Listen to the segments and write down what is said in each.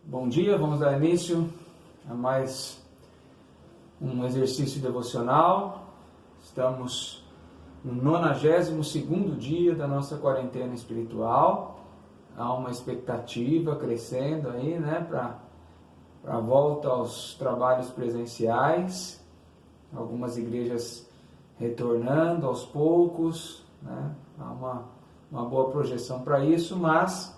Bom dia, vamos dar início a mais um exercício devocional. Estamos no 92º dia da nossa quarentena espiritual. Há uma expectativa crescendo aí, para a volta aos trabalhos presenciais. Algumas igrejas retornando aos poucos, Há uma boa projeção para isso, mas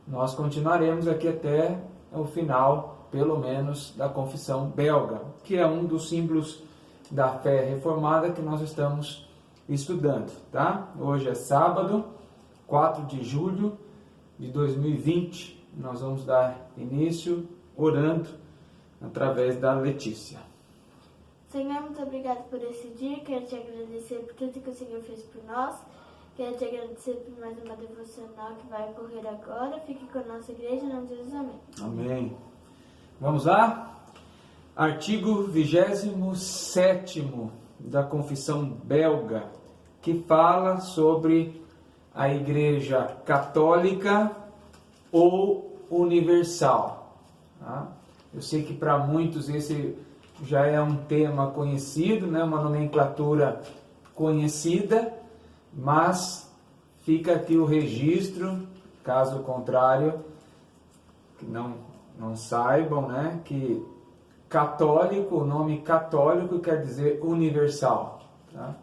nós continuaremos aqui até o final, pelo menos, da confissão belga, que é um dos símbolos da fé reformada que nós estamos estudando, tá? Hoje é sábado, 4 de julho de 2020. Nós vamos dar início orando através da Letícia. Senhor, muito obrigado por esse dia. Quero te agradecer por tudo que o Senhor fez por nós. Quero te agradecer por mais uma devocional que vai ocorrer agora. Fique com a nossa igreja, em nome de Jesus, amém. Amém. Vamos lá? Artigo 27º da Confissão Belga, que fala sobre a Igreja Católica ou Universal. Tá? Eu sei que para muitos esse já é um tema conhecido, uma nomenclatura conhecida, mas fica aqui o registro, caso contrário, que não saibam, que católico, o nome católico quer dizer universal. Tá?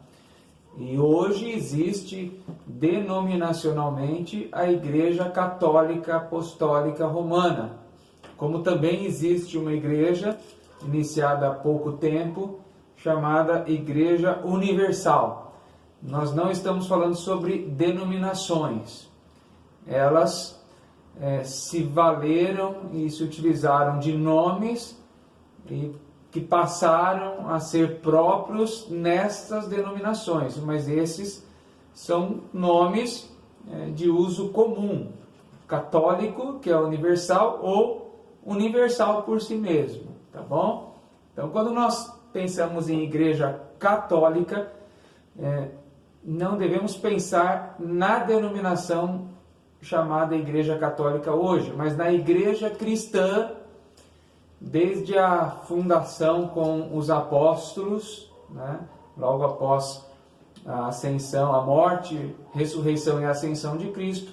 E hoje existe denominacionalmente a Igreja Católica Apostólica Romana, como também existe uma igreja iniciada há pouco tempo, chamada Igreja Universal. Nós não estamos falando sobre denominações. Elas se valeram e se utilizaram de nomes que passaram a ser próprios nestas denominações, mas esses são nomes de uso comum. Católico, que é universal, ou universal por si mesmo, tá bom? Então, quando nós pensamos em igreja católica, não devemos pensar na denominação chamada Igreja Católica hoje, mas na Igreja Cristã, desde a fundação com os apóstolos, logo após a ascensão, a morte, ressurreição e ascensão de Cristo,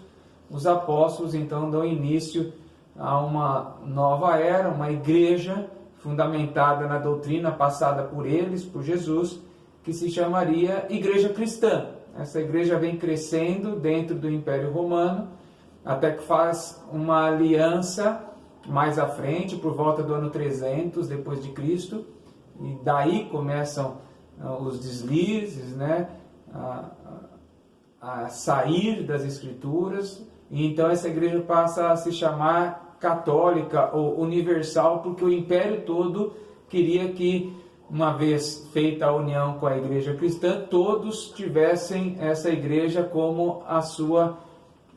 os apóstolos então dão início a uma nova era, uma igreja fundamentada na doutrina passada por eles, por Jesus, que se chamaria Igreja Cristã. Essa igreja vem crescendo dentro do Império Romano, até que faz uma aliança mais à frente, por volta do ano 300 depois de Cristo, e daí começam os deslizes, a sair das Escrituras, e então essa igreja passa a se chamar católica ou universal, porque o Império todo queria que, uma vez feita a união com a igreja cristã, todos tivessem essa igreja como a sua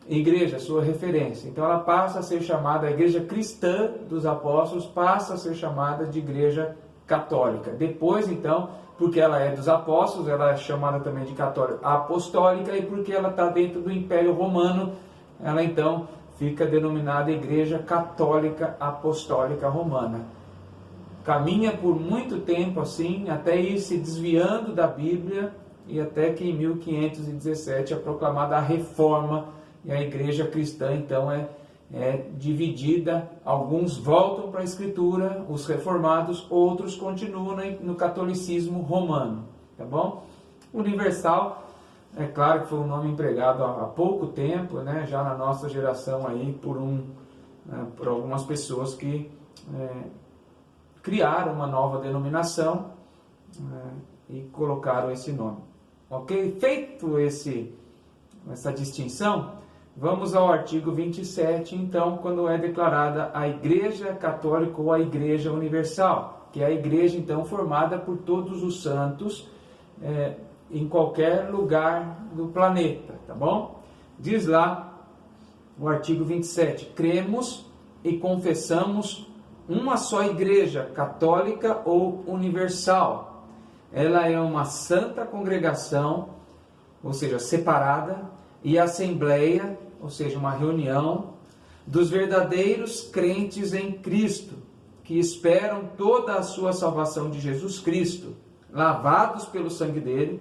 igreja, a sua referência. Então ela passa a ser chamada, a igreja cristã dos apóstolos passa a ser chamada de igreja católica. Depois, então, porque ela é dos apóstolos, ela é chamada também de católica apostólica, e porque ela está dentro do Império Romano, ela então fica denominada Igreja Católica Apostólica Romana. Caminha por muito tempo assim, até ir se desviando da Bíblia, e até que em 1517 é proclamada a Reforma, e a Igreja Cristã então é dividida. Alguns voltam para a Escritura, os reformados, outros continuam no catolicismo romano, tá bom? Universal, é claro que foi um nome empregado há pouco tempo, já na nossa geração aí, por algumas pessoas que criaram uma nova denominação e colocaram esse nome. Ok? Feito essa distinção, vamos ao artigo 27, então, quando é declarada a Igreja Católica ou a Igreja Universal, que é a igreja, então, formada por todos os santos em qualquer lugar do planeta, tá bom? Diz lá o artigo 27, cremos e confessamos uma só igreja católica ou universal. Ela é uma santa congregação, ou seja, separada, e assembleia, ou seja, uma reunião dos verdadeiros crentes em Cristo, que esperam toda a sua salvação de Jesus Cristo, lavados pelo sangue dele,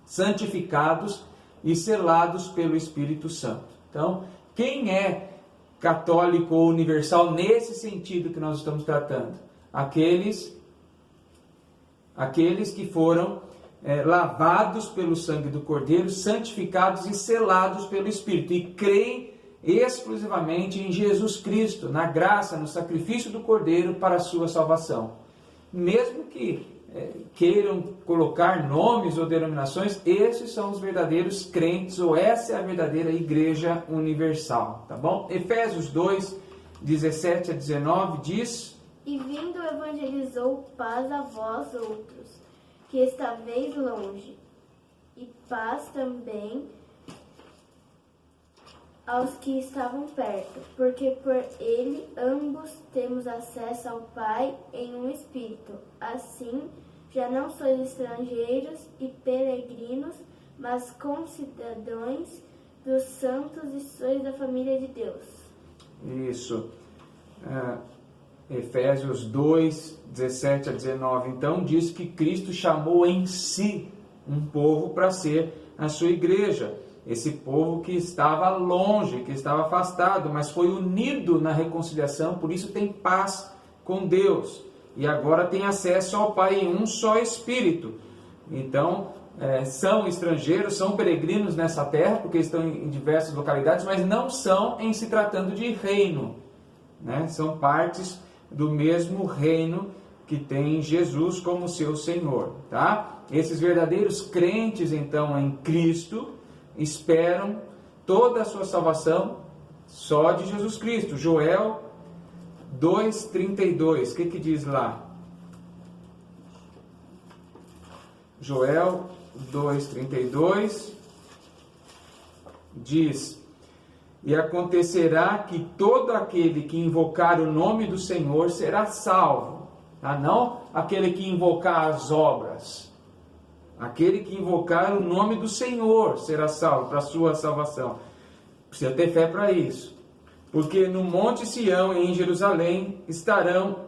santificados e selados pelo Espírito Santo. Então, quem é católico ou universal nesse sentido que nós estamos tratando? Aqueles que foram lavados pelo sangue do Cordeiro, santificados e selados pelo Espírito, e creem exclusivamente em Jesus Cristo, na graça, no sacrifício do Cordeiro para a sua salvação. Mesmo que queiram colocar nomes ou denominações, esses são os verdadeiros crentes, ou essa é a verdadeira igreja universal, tá bom? Efésios 2, 17 a 19 diz: E vindo evangelizou paz a vós outros, que estaveis longe, e paz também aos que estavam perto, porque por ele ambos temos acesso ao Pai em um Espírito. Assim, já não sois estrangeiros e peregrinos, mas concidadãos dos santos e sois da família de Deus. Isso. Efésios 2, 17 a 19. Então, diz que Cristo chamou em si um povo para ser a sua igreja. Esse povo que estava longe, que estava afastado, mas foi unido na reconciliação, por isso tem paz com Deus. E agora tem acesso ao Pai em um só Espírito. Então, são estrangeiros, são peregrinos nessa terra, porque estão em diversas localidades, mas não são em se tratando de reino, né? São partes do mesmo reino que tem Jesus como seu Senhor, tá? Esses verdadeiros crentes, então, em Cristo, esperam toda a sua salvação só de Jesus Cristo. Joel 2,32, o que diz lá? Joel 2,32 diz: E acontecerá que todo aquele que invocar o nome do Senhor será salvo. Tá? Não aquele que invocar as obras. Aquele que invocar o nome do Senhor será salvo, para a sua salvação. Precisa ter fé para isso. Porque no Monte Sião e em Jerusalém estarão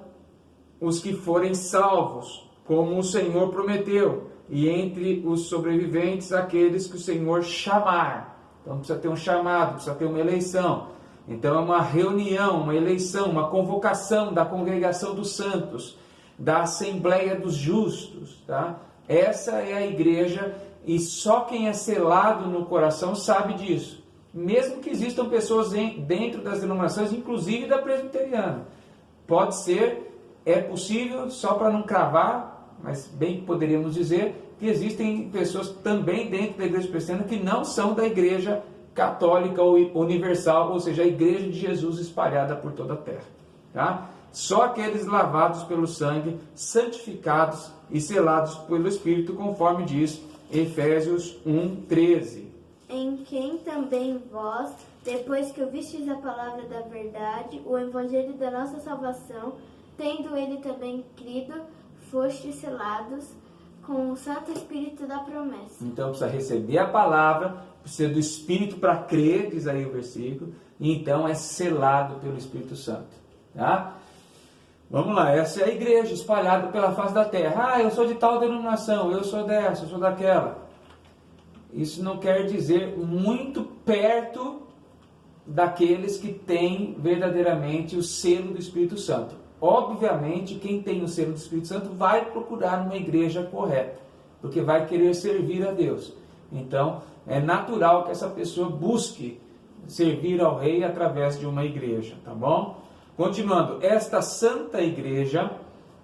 os que forem salvos, como o Senhor prometeu, e entre os sobreviventes aqueles que o Senhor chamar. Então precisa ter um chamado, precisa ter uma eleição. Então é uma reunião, uma eleição, uma convocação da congregação dos santos, da Assembleia dos Justos, tá? Essa é a igreja, e só quem é selado no coração sabe disso. Mesmo que existam pessoas dentro das denominações, inclusive da presbiteriana. Pode ser, é possível, só para não cravar, mas bem que poderíamos dizer que existem pessoas também dentro da igreja presbiteriana que não são da igreja católica ou universal, ou seja, a igreja de Jesus espalhada por toda a terra. Tá? Só aqueles lavados pelo sangue, santificados e selados pelo Espírito, conforme diz Efésios 1:13. Em quem também vós, depois que ouvistes a palavra da verdade, o evangelho da nossa salvação, tendo ele também crido, fostes selados com o Santo Espírito da promessa. Então precisa receber a palavra, precisa do Espírito para crer, diz aí o versículo, e então é selado pelo Espírito Santo. Tá? Vamos lá, essa é a igreja espalhada pela face da terra. Eu sou de tal denominação, eu sou dessa, eu sou daquela. Isso não quer dizer muito perto daqueles que têm verdadeiramente o selo do Espírito Santo. Obviamente, quem tem o selo do Espírito Santo vai procurar uma igreja correta, porque vai querer servir a Deus. Então, é natural que essa pessoa busque servir ao Rei através de uma igreja, tá bom? Continuando, esta santa igreja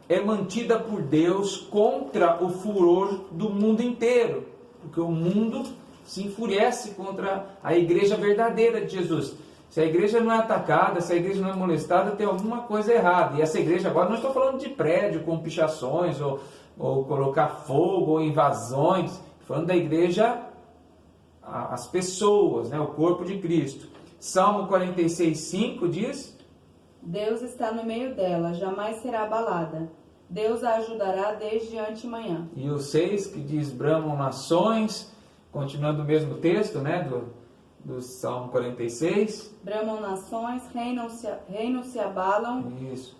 é mantida por Deus contra o furor do mundo inteiro, porque o mundo se enfurece contra a igreja verdadeira de Jesus. Se a igreja não é atacada, se a igreja não é molestada, tem alguma coisa errada. E essa igreja agora, não estou falando de prédio com pichações, ou colocar fogo, ou invasões. Estou falando da igreja, as pessoas, né, o corpo de Cristo. Salmo 46:5 diz: Deus está no meio dela, jamais será abalada. Deus a ajudará desde antemanhã. E o 6 que diz: bramam nações, continuando o mesmo texto, né, do Salmo 46. Bramam nações, reinos se abalam. Isso.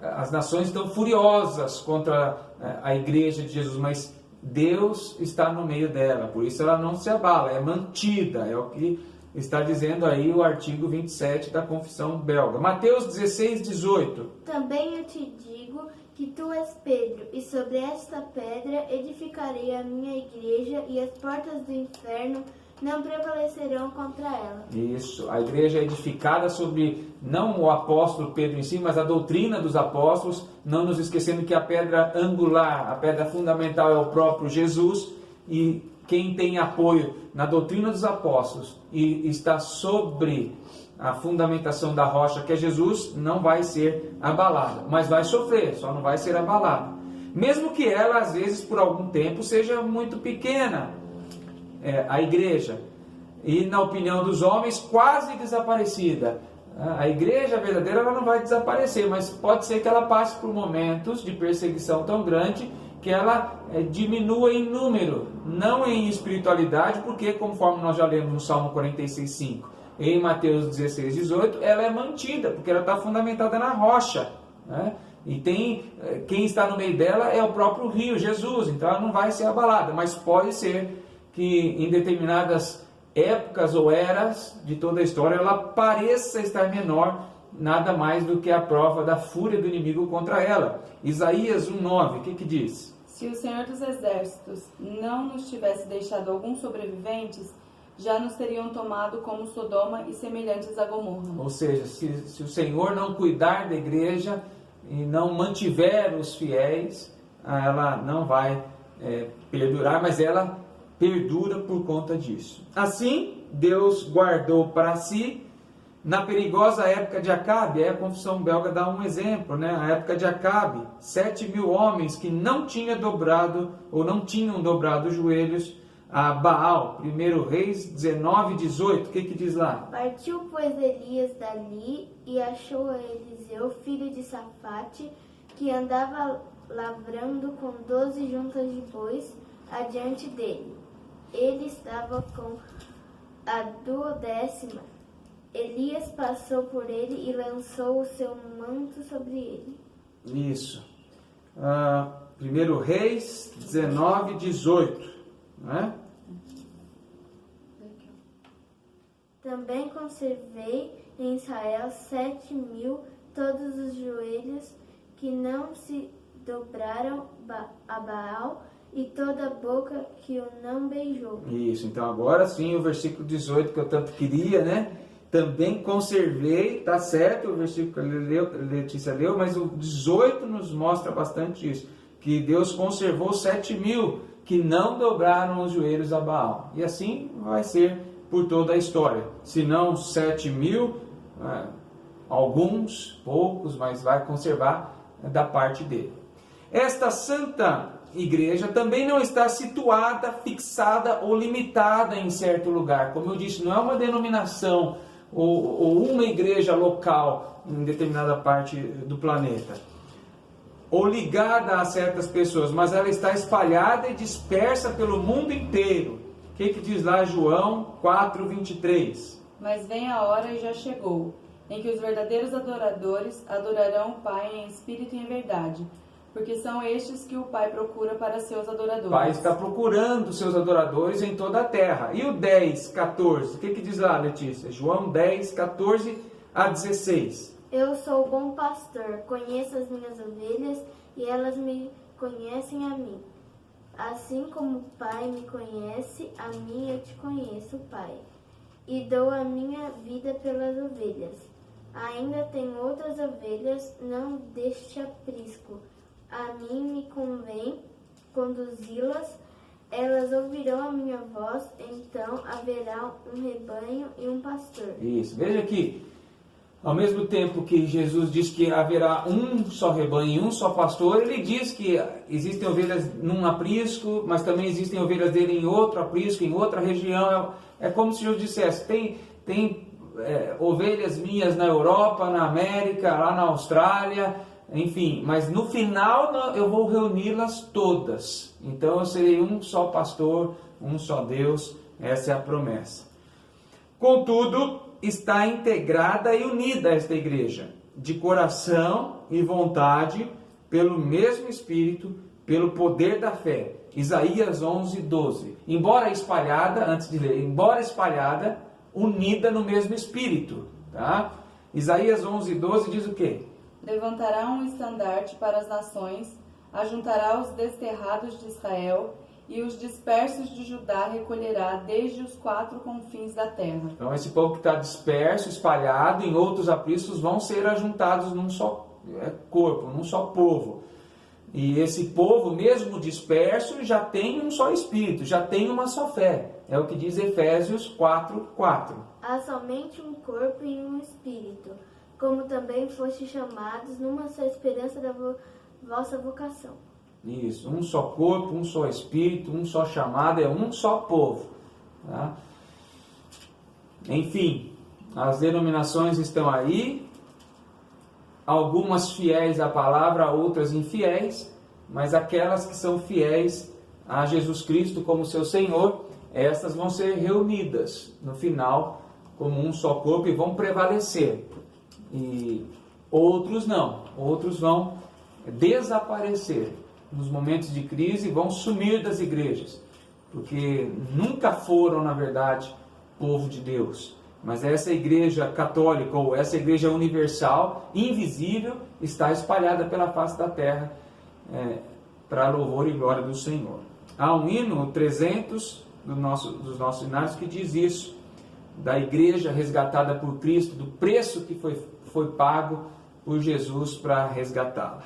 As nações estão furiosas contra a igreja de Jesus, mas Deus está no meio dela, por isso ela não se abala, é mantida, é o que está dizendo aí o artigo 27 da Confissão Belga. Mateus 16, 18. Também eu te digo que tu és Pedro, e sobre esta pedra edificarei a minha igreja, e as portas do inferno não prevalecerão contra ela. Isso, a igreja é edificada sobre, não o apóstolo Pedro em si, mas a doutrina dos apóstolos, não nos esquecendo que a pedra angular, a pedra fundamental é o próprio Jesus, e quem tem apoio na doutrina dos apóstolos e está sobre a fundamentação da rocha que é Jesus, não vai ser abalada, mas vai sofrer, só não vai ser abalada. Mesmo que ela, às vezes, por algum tempo, seja muito pequena, a igreja, e na opinião dos homens, quase desaparecida. A igreja verdadeira ela não vai desaparecer, mas pode ser que ela passe por momentos de perseguição tão grande que ela diminua em número, não em espiritualidade, porque conforme nós já lemos no Salmo 46:5, em Mateus 16, 18, ela é mantida, porque ela está fundamentada na rocha, né? E quem está no meio dela é o próprio rio, Jesus, então ela não vai ser abalada, mas pode ser que em determinadas épocas ou eras de toda a história ela pareça estar menor, nada mais do que a prova da fúria do inimigo contra ela. Isaías 1:9, o que diz? Se o Senhor dos Exércitos não nos tivesse deixado alguns sobreviventes, já nos teriam tomado como Sodoma e semelhantes a Gomorra. Ou seja, se o Senhor não cuidar da igreja e não mantiver os fiéis, ela não vai perdurar, mas ela perdura por conta disso. Assim, Deus guardou para si, na perigosa época de Acabe, a Confissão Belga dá um exemplo, né? A época de Acabe, 7.000 homens que não tinham dobrado os joelhos a Baal. 1 Reis 19, 18, o que diz lá? Partiu, pois, Elias dali e achou a Eliseu, filho de Safate, que andava lavrando com 12 juntas de bois adiante dele. Ele estava com a 12ª. Elias passou por ele e lançou o seu manto sobre ele. Isso. 1 Reis 19, 18. Né? Também conservei em Israel 7.000 todos os joelhos que não se dobraram a Baal, e toda a boca que o não beijou. Isso, então agora sim o versículo 18 que eu tanto queria, né? Também conservei, tá certo o versículo que a Letícia leu, mas o 18 nos mostra bastante isso, que Deus conservou 7.000 que não dobraram os joelhos a Baal. E assim vai ser por toda a história. Se não 7.000, alguns, poucos, mas vai conservar da parte dele. Esta santa igreja também não está situada, fixada ou limitada em certo lugar. Como eu disse, não é uma denominação ou uma igreja local em determinada parte do planeta, ou ligada a certas pessoas, mas ela está espalhada e dispersa pelo mundo inteiro. O que diz lá João 4:23? Mas vem a hora e já chegou, em que os verdadeiros adoradores adorarão o Pai em espírito e em verdade, porque são estes que o Pai procura para seus adoradores. O Pai está procurando seus adoradores em toda a terra. E o 10:14, o que diz lá, Letícia? João 10:14-16. Eu sou o bom pastor, conheço as minhas ovelhas e elas me conhecem a mim. Assim como o Pai me conhece, a mim eu te conheço, Pai, e dou a minha vida pelas ovelhas. Ainda tenho outras ovelhas, não deste aprisco. A mim me convém conduzi-las, elas ouvirão a minha voz, então haverá um rebanho e um pastor. Isso, veja que ao mesmo tempo que Jesus diz que haverá um só rebanho e um só pastor, ele diz que existem ovelhas num aprisco, mas também existem ovelhas dele em outro aprisco, em outra região. É como se Jesus dissesse, tem ovelhas minhas na Europa, na América, lá na Austrália, enfim, mas no final eu vou reuni-las todas. Então eu serei um só pastor, um só Deus, essa é a promessa. Contudo, está integrada e unida a esta igreja, de coração e vontade, pelo mesmo Espírito, pelo poder da fé. Isaías 11:12. Embora espalhada, antes de ler, embora espalhada, unida no mesmo Espírito. Tá? Isaías 11:12 diz o quê? Levantará um estandarte para as nações, ajuntará os desterrados de Israel, e os dispersos de Judá recolherá desde os 4 confins da terra. Então esse povo que está disperso, espalhado em outros apriscos, vão ser ajuntados num só corpo, num só povo. E esse povo, mesmo disperso, já tem um só Espírito, já tem uma só fé. É o que diz Efésios 4:4. Há somente um corpo e um Espírito, como também foste chamados numa só esperança da vossa vocação. Isso, um só corpo, um só Espírito, um só chamado, é um só povo. Tá? Enfim, as denominações estão aí, algumas fiéis à palavra, outras infiéis, mas aquelas que são fiéis a Jesus Cristo como seu Senhor, estas vão ser reunidas no final como um só corpo e vão prevalecer. E outros não, outros vão desaparecer nos momentos de crise, vão sumir das igrejas, porque nunca foram, na verdade, povo de Deus. Mas essa igreja católica, ou essa igreja universal, invisível, está espalhada pela face da terra, para louvor e glória do Senhor. Há um hino, 300, dos nossos hinários, que diz isso, da igreja resgatada por Cristo, do preço que foi pago por Jesus para resgatá-la.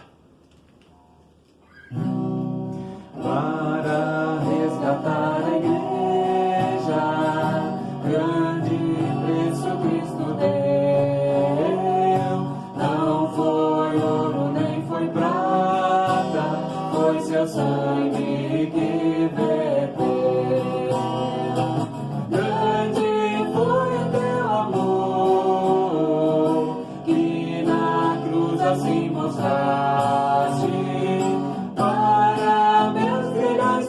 Para resgatar a igreja, grande preço Cristo deu. Não foi ouro nem foi prata, foi seu sangue que verteu. Grande foi o teu amor, que na cruz assim mostraste.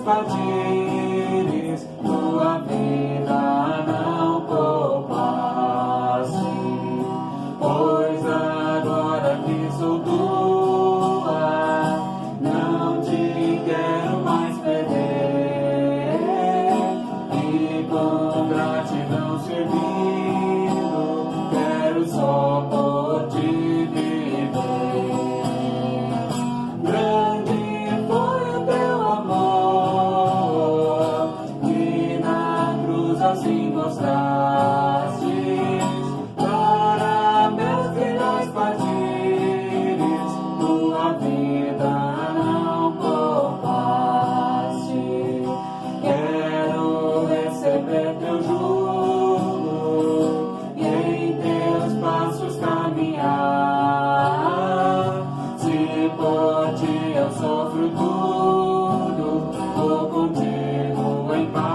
Partires, tua vida não poupaste, pois agora que sou tua, não te quero mais perder, e com gratidão servindo, quero só por ti viver. Grande foi o teu amor, assim mostrastes, para meus finais partires, tua vida não poupaste. Quero receber teu jugo e em teus passos caminhar. Se por ti eu sofro tudo, vou contigo em paz.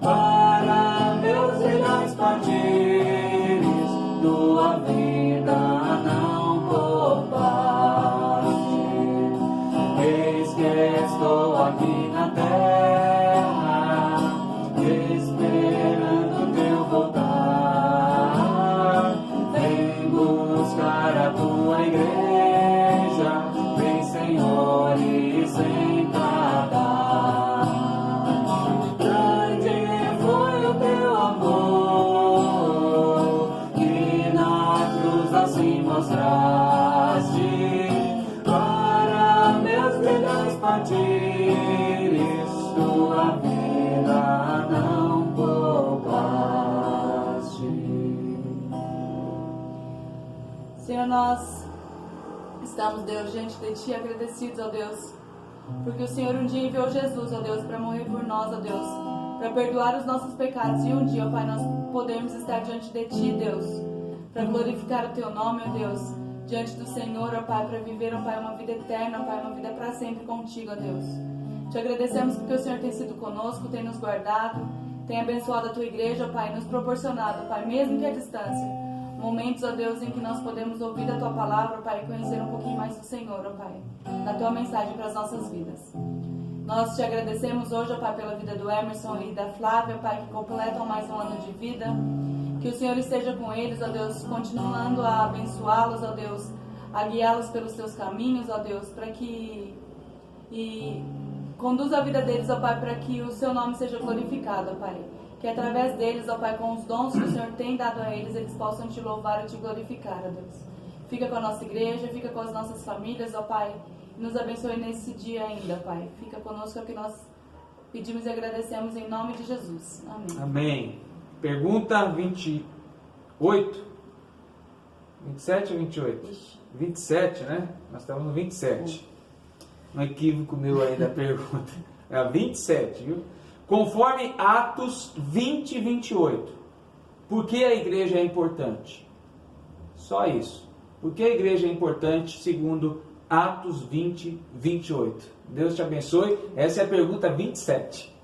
Para meus irmãos partires, tua vida não poupaste. Eis que estou aqui na terra, esperando teu voltar. Vem buscar a tua igreja, vem Senhor e sem tardar. Assim mostraste, para meus milhões partires, tua vida não poupaste. Senhor, nós estamos, Deus, diante de Ti, agradecidos, ó Deus, porque o Senhor um dia enviou Jesus, ó Deus, para morrer por nós, ó Deus, para perdoar os nossos pecados, e um dia, ó Pai, nós podemos estar diante de Ti, Deus, para glorificar o Teu nome, ó Deus, diante do Senhor, ó Pai, para viver, ó Pai, uma vida eterna, ó Pai, uma vida para sempre contigo, ó Deus. Te agradecemos porque o Senhor tem sido conosco, tem nos guardado, tem abençoado a Tua igreja, ó Pai, nos proporcionado, ó Pai, mesmo que à distância, um Momentos, ó Deus, em que nós podemos ouvir a Tua palavra, Pai, e conhecer um pouquinho mais do Senhor, ó Pai, da Tua mensagem para as nossas vidas. Nós te agradecemos hoje, ó Pai, pela vida do Emerson e da Flávia, Pai, que completam mais um ano de vida. Que o Senhor esteja com eles, ó Deus, continuando a abençoá-los, ó Deus, a guiá-los pelos Teus caminhos, ó Deus, para que... E conduza a vida deles, ó Pai, para que o Seu nome seja glorificado, ó Pai. Que através deles, ó Pai, com os dons que o Senhor tem dado a eles possam Te louvar e Te glorificar, ó Deus. Fica com a nossa igreja, fica com as nossas famílias, ó Pai. E nos abençoe nesse dia ainda, Pai. Fica conosco, é o que nós pedimos e agradecemos em nome de Jesus. Amém. Amém. Pergunta 28. 27 ou 28? Ixi. 27, né? Nós estamos no 27. Um equívoco meu aí da pergunta. É a 27, viu? Conforme Atos 20 e 28. Por que a igreja é importante? Só isso. Por que a igreja é importante segundo Atos 20, 28? Deus te abençoe. Essa é a pergunta 27.